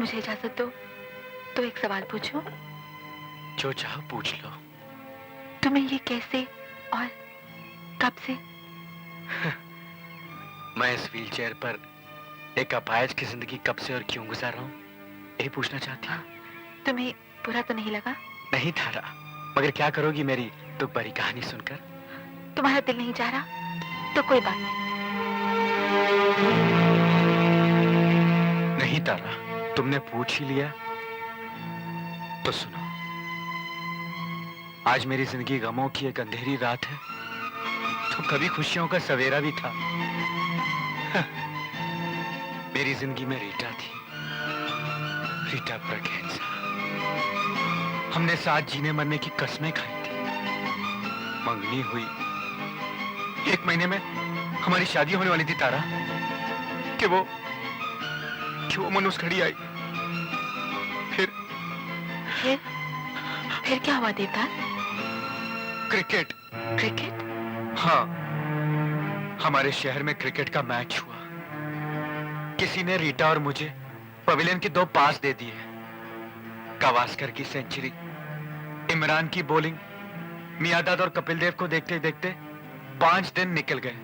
मुझे इजाजत दो तो एक सवाल पूछूं? जो चाहो पूछ लो। तुम्हें ये कैसे और कब से? मैं इस व्हीलचेयर पर एक अपाहिज की जिंदगी कब से और क्यों गुजार रहा हूँ, यही पूछना चाहती हूँ। तुम्हें बुरा तो नहीं लगा? नहीं तारा, मगर क्या करोगी मेरी दुख भरी कहानी सुनकर? तुम्हारा दिल नहीं चाह रहा तो कोई बात नहीं। नहीं तारा, तुमने पूछ ही लिया तो सुनो। आज मेरी जिंदगी गमों की एक अंधेरी रात है, तो कभी खुशियों का सवेरा भी था। मेरी जिंदगी में रीटा थी, रीटा ब्रगेंजा। हमने साथ जीने मरने की कस्में खाई थी। मंगनी हुई, 1 महीने में हमारी शादी होने वाली थी तारा, कि वो मनुष्य खड़ी आई। फिर क्या हुआ देवदास? क्रिकेट। क्रिकेट? हाँ, हमारे शहर में क्रिकेट का मैच हुआ। किसी ने रीटा और मुझे पवेलियन के 2 पास दे दिए। गावस्कर की सेंचुरी, इमरान की बॉलिंग, मियादाद और कपिल देव को देखते देखते 5 दिन निकल गए।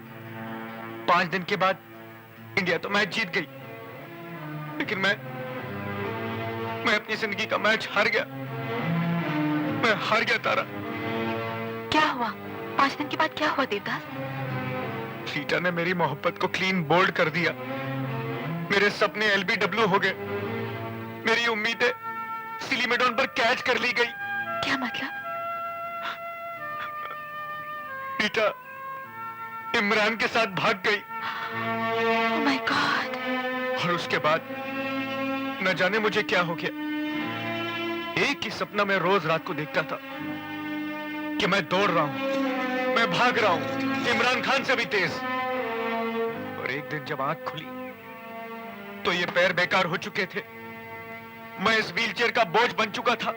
5 दिन के बाद इंडिया तो मैच जीत गई, लेकिन मैं अपनी जिंदगी का मैच हार गया। मैं हार गया तारा। क्या हुआ? 5 दिन के बाद क्या हुआ देवदास? रीटा ने मेरी मोहब्बत को क्लीन बोल्ड कर दिया। मेरे सपने LBW हो गए। मेरी उम्मीदें सिलीमेडोन पर कैच कर ली गई। क्या मतलब? रीटा इमरान के साथ भाग गई। Oh my God. और उसके बाद न जाने मुझे क्या हो गया। एक ही सपना मैं रोज रात को देखता था कि मैं दौड़ रहा हूं, मैं भाग रहा हूं, इमरान खान से भी तेज। और एक दिन जब आंख खुली तो ये पैर बेकार हो चुके थे। मैं इस व्हीलचेयर का बोझ बन चुका था।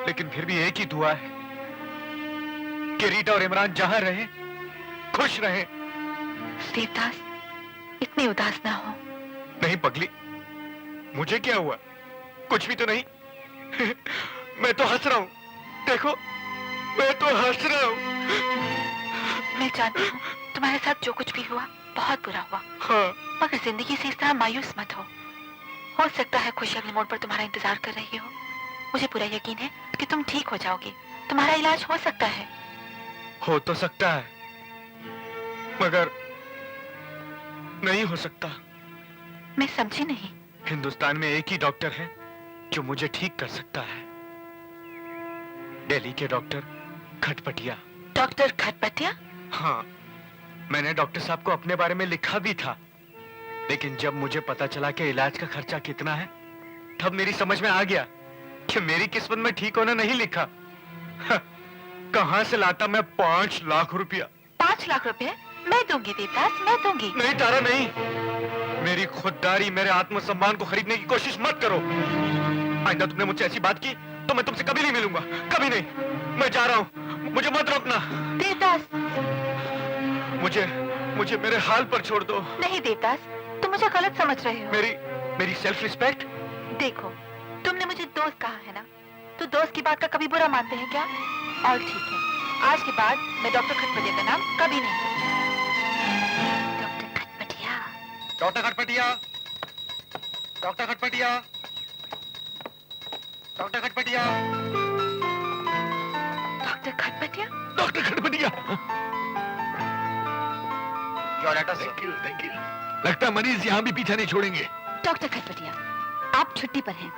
लेकिन फिर भी एक ही दुआ है कि रीटा और इमरान जहां रहे खुश रहे। देवदास, इतनी उदास ना हो। नहीं पगली, मुझे क्या हुआ? कुछ भी तो नहीं। मैं तो हंस रहा हूं, देखो, मैं तो हंस रहा हूं। मैं जानती हूँ तुम्हारे साथ जो कुछ भी हुआ बहुत बुरा हुआ। हाँ। मगर जिंदगी से इस तरह मायूस मत हो सकता है खुशी अगले मोड़ पर तुम्हारा इंतजार कर रही हो। मुझे पूरा यकीन है कि तुम ठीक हो जाओगे। तुम्हारा इलाज हो सकता है। हो तो सकता है, मगर नहीं हो सकता। मैं समझी नहीं। हिंदुस्तान में एक ही डॉक्टर है जो मुझे ठीक कर सकता है। दिल्ली के डॉक्टर खटपटिया। डॉक्टर खटपटिया? हाँ, मैंने डॉक्टर साहब को अपने बारे में लिखा भी था, लेकिन जब मुझे पता चला कि इलाज का खर्चा कितना है, तब मेरी समझ में आ गया कि मेरी किस्मत में ठीक होना नहीं लिखा। कहां से लाता मैं 5 लाख रुपया। 5 लाख रुपए? मैं दूंगी देवदास, मैं दूंगी। नहीं तारा, नहीं। मेरी खुददारी, मेरे आत्मसम्मान को खरीदने की कोशिश मत करो। आइंदा तुमने मुझसे ऐसी बात की तो मैं तुमसे कभी नहीं मिलूंगा, कभी नहीं। मैं जा रहा हूँ, मुझे मत रोकना। देवदास, मुझे मेरे हाल पर छोड़ दो। नहीं देवदास, तुम मुझे गलत समझ रहे हो। मेरी सेल्फ रिस्पेक्ट। देखो, तुमने मुझे दोस्त कहा है ना, तो दोस्त की बात का कभी बुरा मानते हैं क्या? और ठीक है, आज के बाद मैं डॉक्टर खटपटिया का नाम कभी नहीं। Doctor Khatpatia, doctor Khatpatia, doctor Khatpatia, doctor Khatpatia, doctor Khatpatia, doctor Khatpatia. Thank you. लगता है मरीज यहाँ भी पीछा नहीं छोड़ेंगे। डॉक्टर खटपटिया, आप छुट्टी पर हैं।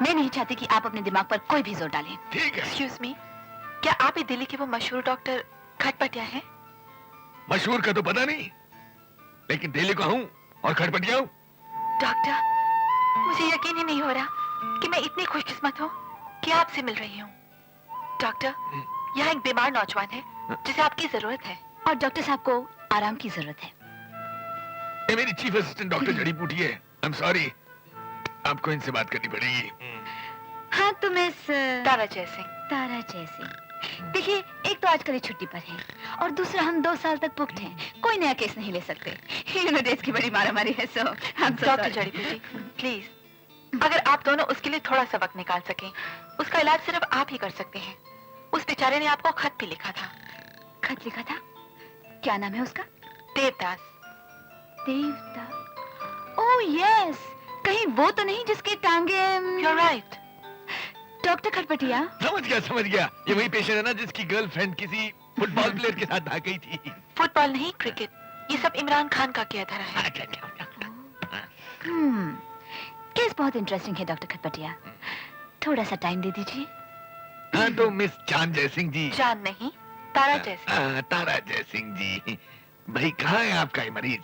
मैं नहीं चाहती कि आप अपने दिमाग पर कोई भी जोर डालें। ठीक है। एक्सक्यूज मी, क्या आप ही दिल्ली के वो मशहूर डॉक्टर खटपटिया हैं? मशहूर का तो पता नहीं, लेकिन दिल्ली का हूँ और खटपटिया हूँ। डॉक्टर, मुझे यकीन ही नहीं हो रहा कि मैं इतनी खुशकिस्मत हूँ कि आपसे मिल रही हूँ। डॉक्टर, यहाँ एक बीमार नौजवान है जिसे आपकी जरूरत है। और डॉक्टर साहब को आराम की जरूरत है। ये मेरी चीफ असिस्टेंट डॉक्टर जड़ी बूटी है। आई एम सॉरी, आपको इनसे बात करनी पड़ेगी। हाँ, तो मिस तारा जयसिंह। तारा जयसिंह, देखिए, एक तो आजकल ये छुट्टी पर है और दूसरा हम 2 साल तक बुक्ड हैं। कोई नया केस नहीं ले सकते। डेज की बड़ी मारामारी है। सो डॉक्टर जड़ी बूटी, प्लीज, अगर आप दोनों उसके लिए थोड़ा सा वक्त निकाल सकें, उसका इलाज सिर्फ आप ही कर सकते हैं। उस बेचारे ने आपको खत भी लिखा था। खत लिखा था? क्या नाम है उसका? देवदास। देवदास। ओह यस, कहीं वो तो नहीं जिसकी टांगे? You're right. डॉक्टर खटपटिया। समझ गया। ये वही पेशेंट है ना जिसकी गर्लफ्रेंड किसी फुटबॉल प्लेयर के साथ भाग गई थी। फुटबॉल नहीं, क्रिकेट। ये सब इमरान खान का किया धरा है। केस बहुत इंटरेस्टिंग है डॉक्टर खटपटिया, थोड़ा सा टाइम दे दीजिए। हाँ तो मिस चांद जयसिंह जी। चांद नहीं, तारा जैसे। तारा जयसिंह जी, भाई कहाँ है आपका ये मरीज?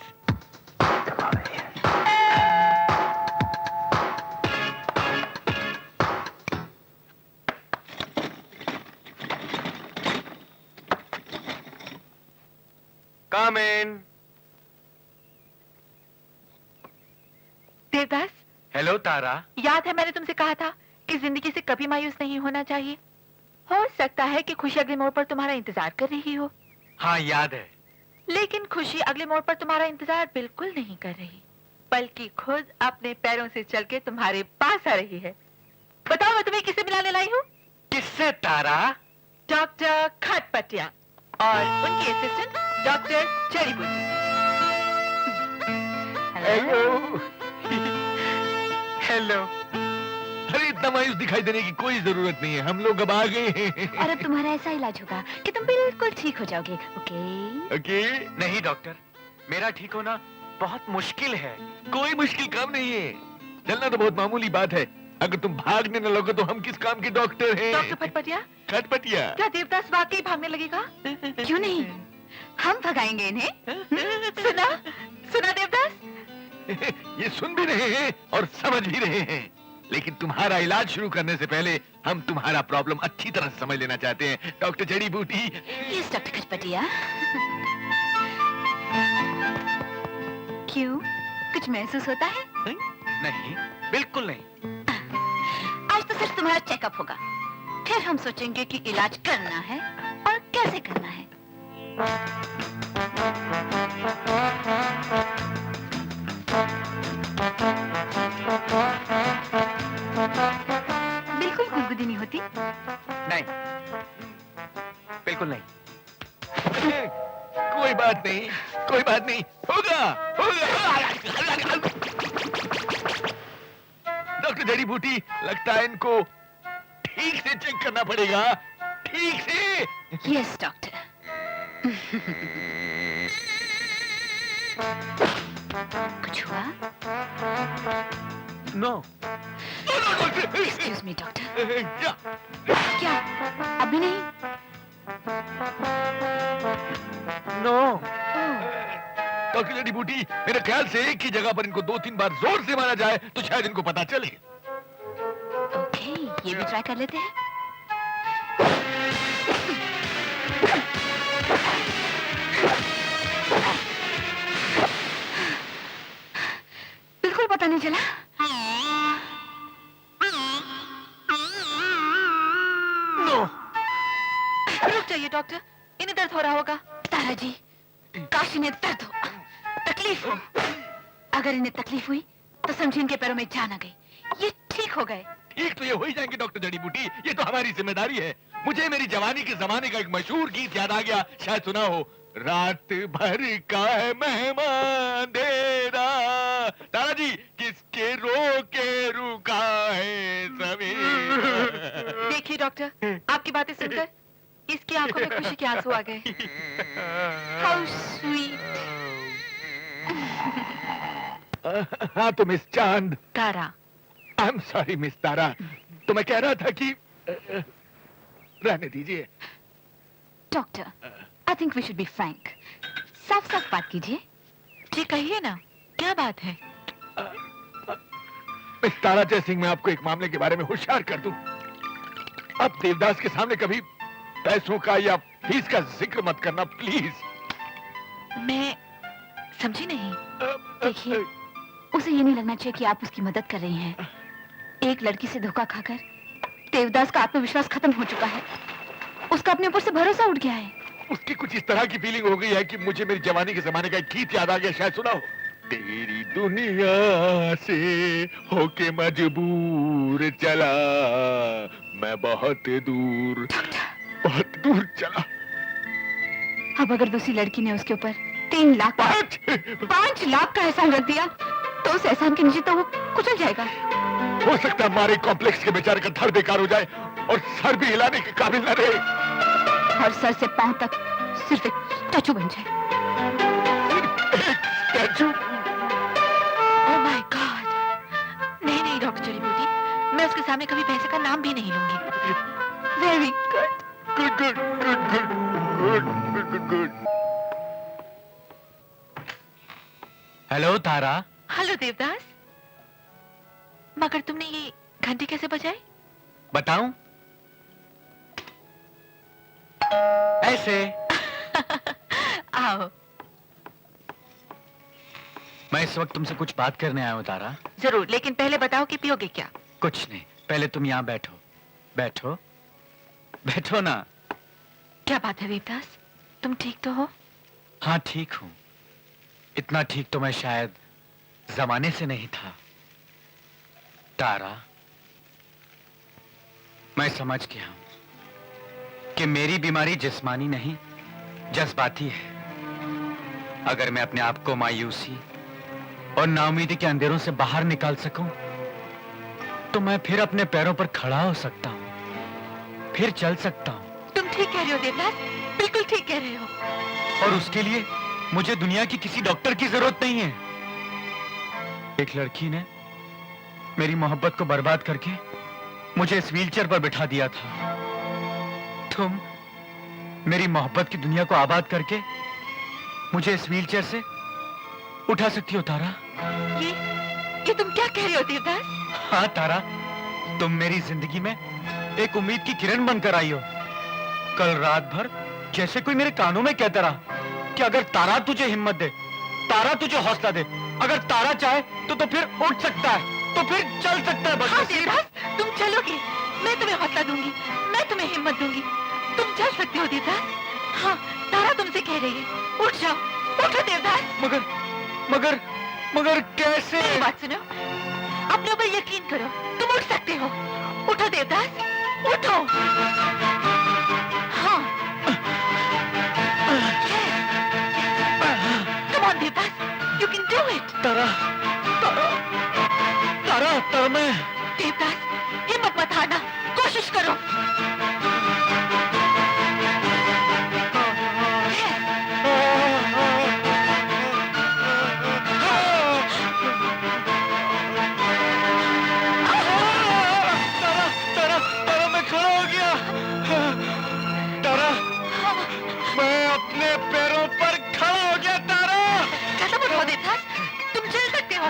Come in. देवदास, हेलो तारा। याद है मैंने तुमसे कहा था कि जिंदगी से कभी मायूस नहीं होना चाहिए। हो सकता है कि खुशी अगले मोड़ पर तुम्हारा इंतजार कर रही हो। हाँ याद है। लेकिन खुशी अगले मोड़ पर तुम्हारा इंतजार बिल्कुल नहीं कर रही, बल्कि खुद अपने पैरों से चल के तुम्हारे पास आ रही है। बताओ मैं तुम्हें किसे मिलाने लाई हूँ? किससे तारा? डॉक्टर खटपटिया और उनकी असिस्टेंट डॉक्टर जड़ी बूटी। हेलो। अरे इतना मायूस दिखाई देने की कोई जरूरत नहीं है, हम लोग अब आ गए हैं। और अब तुम्हारा ऐसा इलाज होगा कि तुम बिल्कुल ठीक हो जाओगे। ओके? ओके? नहीं डॉक्टर, मेरा ठीक होना बहुत मुश्किल है। कोई मुश्किल काम नहीं है, चलना तो बहुत मामूली बात है। अगर तुम भागने न लगो तो हम किस काम के डॉक्टर हैं? डॉक्टर खटपटिया, खटपटिया। क्या देवदास वाकई भागने लगेगा? क्यों नहीं, हम भगाएंगे इन्हें। सुना सुना देवदास? ये सुन भी रहे हैं और समझ भी रहे हैं, लेकिन तुम्हारा इलाज शुरू करने से पहले हम तुम्हारा प्रॉब्लम अच्छी तरह से समझ लेना चाहते हैं डॉक्टर जड़ी बूटी। Yes doctor Khatpatia. क्यों, कुछ महसूस होता है? नहीं, बिल्कुल नहीं। आज तो सिर्फ तुम्हारा चेकअप होगा, फिर हम सोचेंगे कि इलाज करना है और कैसे करना है। बिल्कुल गुदगुदी नहीं होती? नहीं, बिल्कुल नहीं। कोई बात नहीं, कोई बात नहीं, होगा होगा। डॉक्टर जड़ी बूटी, लगता है इनको ठीक से चेक करना पड़ेगा, ठीक से। Yes doctor. कुछ हुआ? नो। Excuse me doctor. क्या अभी नहीं? नो। डॉक्टर जड़ी बूटी, मेरे ख्याल से एक ही जगह पर इनको 2-3 बार जोर से मारा जाए तो शायद इनको पता चले। ओके, ये भी ट्राई कर लेते हैं। बिल्कुल पता नहीं चला। नो। रुक जाइए डॉक्टर, इन्हें दर्द हो रहा होगा। तारा जी, काश इन्हें दर्द हो, तकलीफ हो। अगर इन्हें तकलीफ हुई तो समझिए इनके पैरों में जान आ गई, ये ठीक हो गए। ठीक तो ये हो ही जाएंगे डॉक्टर जड़ी बूटी, ये तो हमारी जिम्मेदारी है। मुझे मेरी जवानी के जमाने का एक मशहूर गीत याद आ गया, शायद सुना हो। रात भर का है मेहमान तेरा, तारा जी किसके रोके रुका है सवेरा। देखिए डॉक्टर, आपकी बातें सुनकर इसकी आंखों में खुशी के आंसू आ गए। How sweet. हाँ तो miss Chand. Tara. I am sorry miss Tara, तो मैं कह रहा था कि रहने दीजिए। Doctor, I think we should be frank. साफ साफ बात कीजिए। जी कहिए ना, क्या बात है? मिस तारा जयसिंह, मैं आपको एक मामले के बारे में होशियार कर दूं। अब देवदास के सामने कभी पैसों का या फीस का जिक्र मत करना प्लीज। मैं समझी नहीं। देखिए, उसे ये नहीं लगना चाहिए कि आप उसकी मदद कर रही हैं। एक लड़की से धोखा खाकर देवदास का आत्मविश्वास खत्म हो चुका है। उसका अपने ऊपर से भरोसा उठ गया है। उसकी कुछ इस तरह की फीलिंग हो गई है कि मुझे मेरी जवानी के जमाने का एक गीत याद आ गया, शायद सुना हो। तेरी दुनिया से होके मजबूर चला मैं बहुत दूर चला। अब अगर दूसरी लड़की ने उसके ऊपर 3 लाख 5 लाख का एहसान रख दिया तो उस एहसान के नीचे तो वो कुचल जाएगा। हो सकता है हमारे कॉम्प्लेक्स के बेचारे का धड़ बेकार हो जाए और सर भी हिलाने के काबिल न रहे, और सर से पांव तक सिर्फ एक स्टैचू बन जाए। स्टैचू? ओह माय गॉड, नहीं नहीं डॉक्टर जड़ी बूटी, मैं उसके सामने कभी पैसे का नाम भी नहीं लूंगी। Very good. गुड। हेलो तारा। हेलो देवदास, मगर तुमने ये घंटी कैसे बजाई? बताऊं? ऐसे। आओ। मैं इस वक्त तुमसे कुछ बात करने आया हूं तारा। जरूर, लेकिन पहले बताओ कि पियोगे क्या? कुछ नहीं, पहले तुम यहाँ बैठो। बैठो बैठो ना। क्या बात है देवदास, तुम ठीक तो हो? हाँ ठीक हूं, इतना ठीक तो मैं शायद जमाने से नहीं था। तारा, मैं समझ गया हूं कि मेरी बीमारी जिस्मानी नहीं जज्बाती है। अगर मैं अपने आप को मायूसी और नाउमीदी के अंधेरों से बाहर निकाल सकूं तो मैं फिर अपने पैरों पर खड़ा हो सकता हूं, फिर चल सकता हूं। तुम ठीक कह रहे हो देवदास, बिल्कुल ठीक कह रहे हो। और उसके लिए मुझे दुनिया की किसी डॉक्टर की जरूरत नहीं है। एक लड़की ने मेरी मोहब्बत को बर्बाद करके मुझे इस व्हीलचेयर पर बिठा दिया था। तुम मेरी मोहब्बत की दुनिया को आबाद करके मुझे इस व्हीलचेयर से उठा सकती हो तारा। ये तुम क्या कह रहे हो देवदास? हाँ तारा, तुम मेरी जिंदगी में एक उम्मीद की किरण बनकर आई हो। कल रात भर जैसे कोई मेरे कानों में कहता रहा कि अगर तारा तुझे हिम्मत दे, तारा तुझे हौसला दे, अगर तारा चाहे तो फिर उठ सकता है, तो फिर चल सकता है। हाँ देवदास, तुम चलोगे, मैं तुम्हें हौसला दूंगी, मैं तुम्हें हिम्मत दूंगी, तुम चल सकते हो देवदास। हाँ, तारा तुमसे कह रही है, उठ जाओ, उठो देवदास। मगर कैसे? मेरी बात सुनो, अपने ऊपर यकीन करो, तुम उठ सकते हो। उठो देवदास, उठो। हाँ, come on Devdas, you can do it. तारा मैं देवदास, हिम्मत मत हारना, कोशिश करो। तारा मैं खड़ा हो गया। तारा, मैं अपने पैरों पर खड़ा हो गया। तारा, खत्म हो देवदास, तुम चल सकते हो,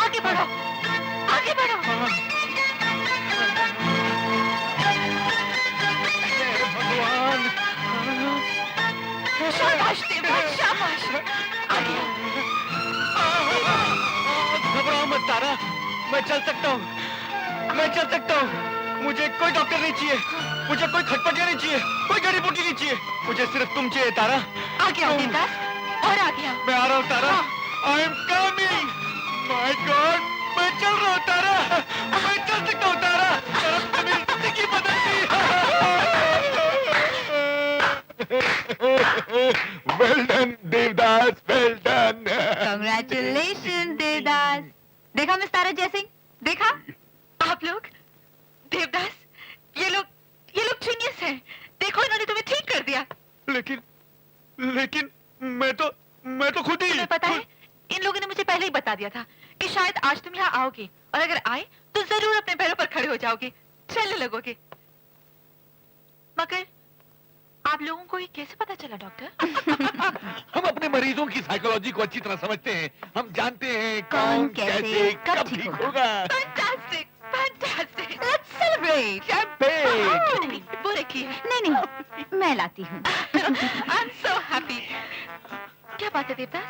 आगे बढ़ो, आगे बढ़ो। भगवान, शाबाश देवदास, शाबाश, आगे आओ। घबराओ मत तारा, मैं चल सकता हूँ, मैं चल सकता हूँ। मुझे कोई डॉक्टर नहीं चाहिए, मुझे कोई खटपटिया नहीं चाहिए, कोई जड़ी बूटी नहीं चाहिए, मुझे सिर्फ तुम चाहिए तारा। आगे आओ देवदास, और आगे आओ। मैं आ रहा हूँ Tara, I am coming. My God, मैं चल रहा हूँ तारा, मैं चल सकता हूँ तारा। तारा, मेरी जिंदगी बदल दी। Well done Devdas, well done. Congratulations Devdas. देखा मिस तारा जयसिंह, देखा? आप लोग, देवदास, ये लोग जीनियस हैं। देखो, इन्होंने तुम्हें ठीक कर दिया। लेकिन मैं तो खुद ही। तुम्हें पता है, इन लोगों ने मुझे पहले ही बता दिया था कि शायद आज तुम यहाँ आओगे, और अगर आए तो जरूर अपने पैरों पर खड़े हो जाओगे, चलने लगोगे। मगर आप लोगों को ये कैसे पता चला डॉक्टर? हम अपने मरीजों की साइकोलॉजी को अच्छी तरह समझते हैं। हम जानते हैं कौन कैसे कब ठीक होगा। Fantastic, fantastic. Let's celebrate. Champagne. वो रखिए। नहीं, मैं लाती हूँ। I'm so happy. क्या बात है देवदास,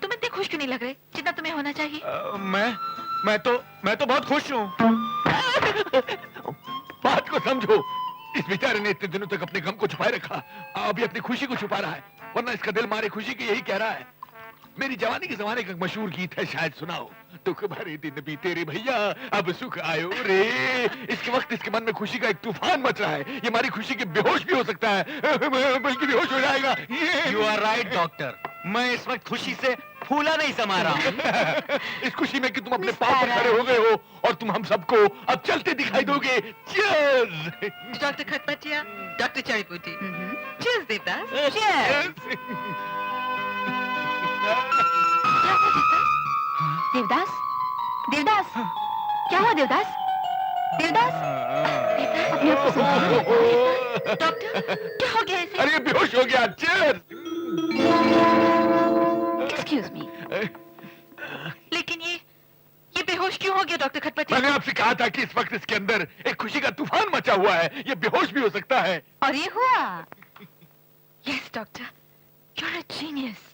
तुम इतने खुश क्यों नहीं लग रहे जितना तुम्हें होना चाहिए? मैं तो बहुत खुश हूँ। बात को समझो, इस बेचारे ने इतने दिनों तक अपने गम को छुपाए रखा, अभी अपनी खुशी को छुपा रहा है, वरना इसका दिल मारे खुशी की यही कह रहा है। मेरी जवानी के जमाने का मशहूर गीत है, शायद सुनाओ। दुख भरे दिन बीते रे भैया, अब सुख आयो रे। इसके वक्त इसके मन में खुशी का एक तूफान मच रहा है। ये हमारी खुशी के बेहोश भी हो सकता है, बल्कि बेहोश हो जाएगा। यू आर राइट डॉक्टर, मैं इस वक्त खुशी से फूला नहीं समा रहा। इस खुशी में कि तुम अपने पांव पर खड़े हो गए हो और तुम हम सबको अब चलते दिखाई दोगे। Cheers! डॉक्टर खटपटिया, डॉक्टर जड़ीबूटी, चीयर्स देवदास। क्या हुआ देवदास? देवदास, क्या हुआ देवदास? देवदास, अपने आप को संभालो। डॉक्टर क्या हो गया इसे? अरे ये बेहोश हो गया। Cheers! एक्सक्यूज मी, लेकिन ये बेहोश क्यों हो गया डॉक्टर खटपटी? मैंने आपसे कहा था कि इस वक्त इसके अंदर एक खुशी का तूफान मचा हुआ है, ये बेहोश भी हो सकता है। और ये हुआ। Yes doctor, you are a genius.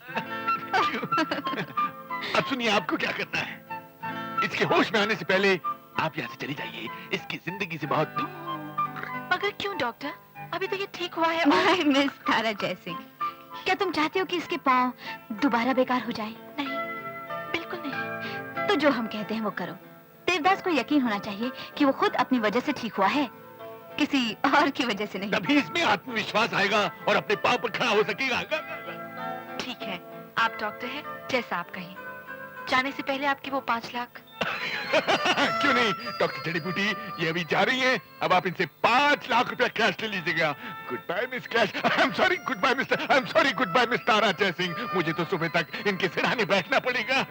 अब सुनिए, आपको क्या करना है। इसके होश में आने से पहले आप यहाँ से चली जाइए, इसकी जिंदगी से बहुत दूर। मगर क्यों डॉक्टर? अभी तो ये ठीक हुआ है। माय मिस तारा जयसिंह, क्या तुम चाहते हो कि इसके पाँव दोबारा बेकार हो जाए? नहीं, बिल्कुल नहीं। तो जो हम कहते हैं वो करो। देवदास को यकीन होना चाहिए कि वो खुद अपनी वजह से ठीक हुआ है, किसी और की वजह से नहीं। तभी इसमें आत्मविश्वास आएगा और अपने पांव पर खड़ा हो सकेगा। ठीक है, आप डॉक्टर हैं, जैसा आप कहें। जाने से पहले आपकी वो 5 लाख। क्यों नहीं डॉक्टर जड़ी बूटी, ये अभी जा रही हैं, अब आप इनसे 5 लाख रुपया कैश ले लीजिएगा। Goodbye miss cash, I am sorry, goodbye mister, I am sorry, goodbye miss Tara Jaisingh. मुझे तो सुबह तक इनके सिरहाने बैठना पड़ेगा।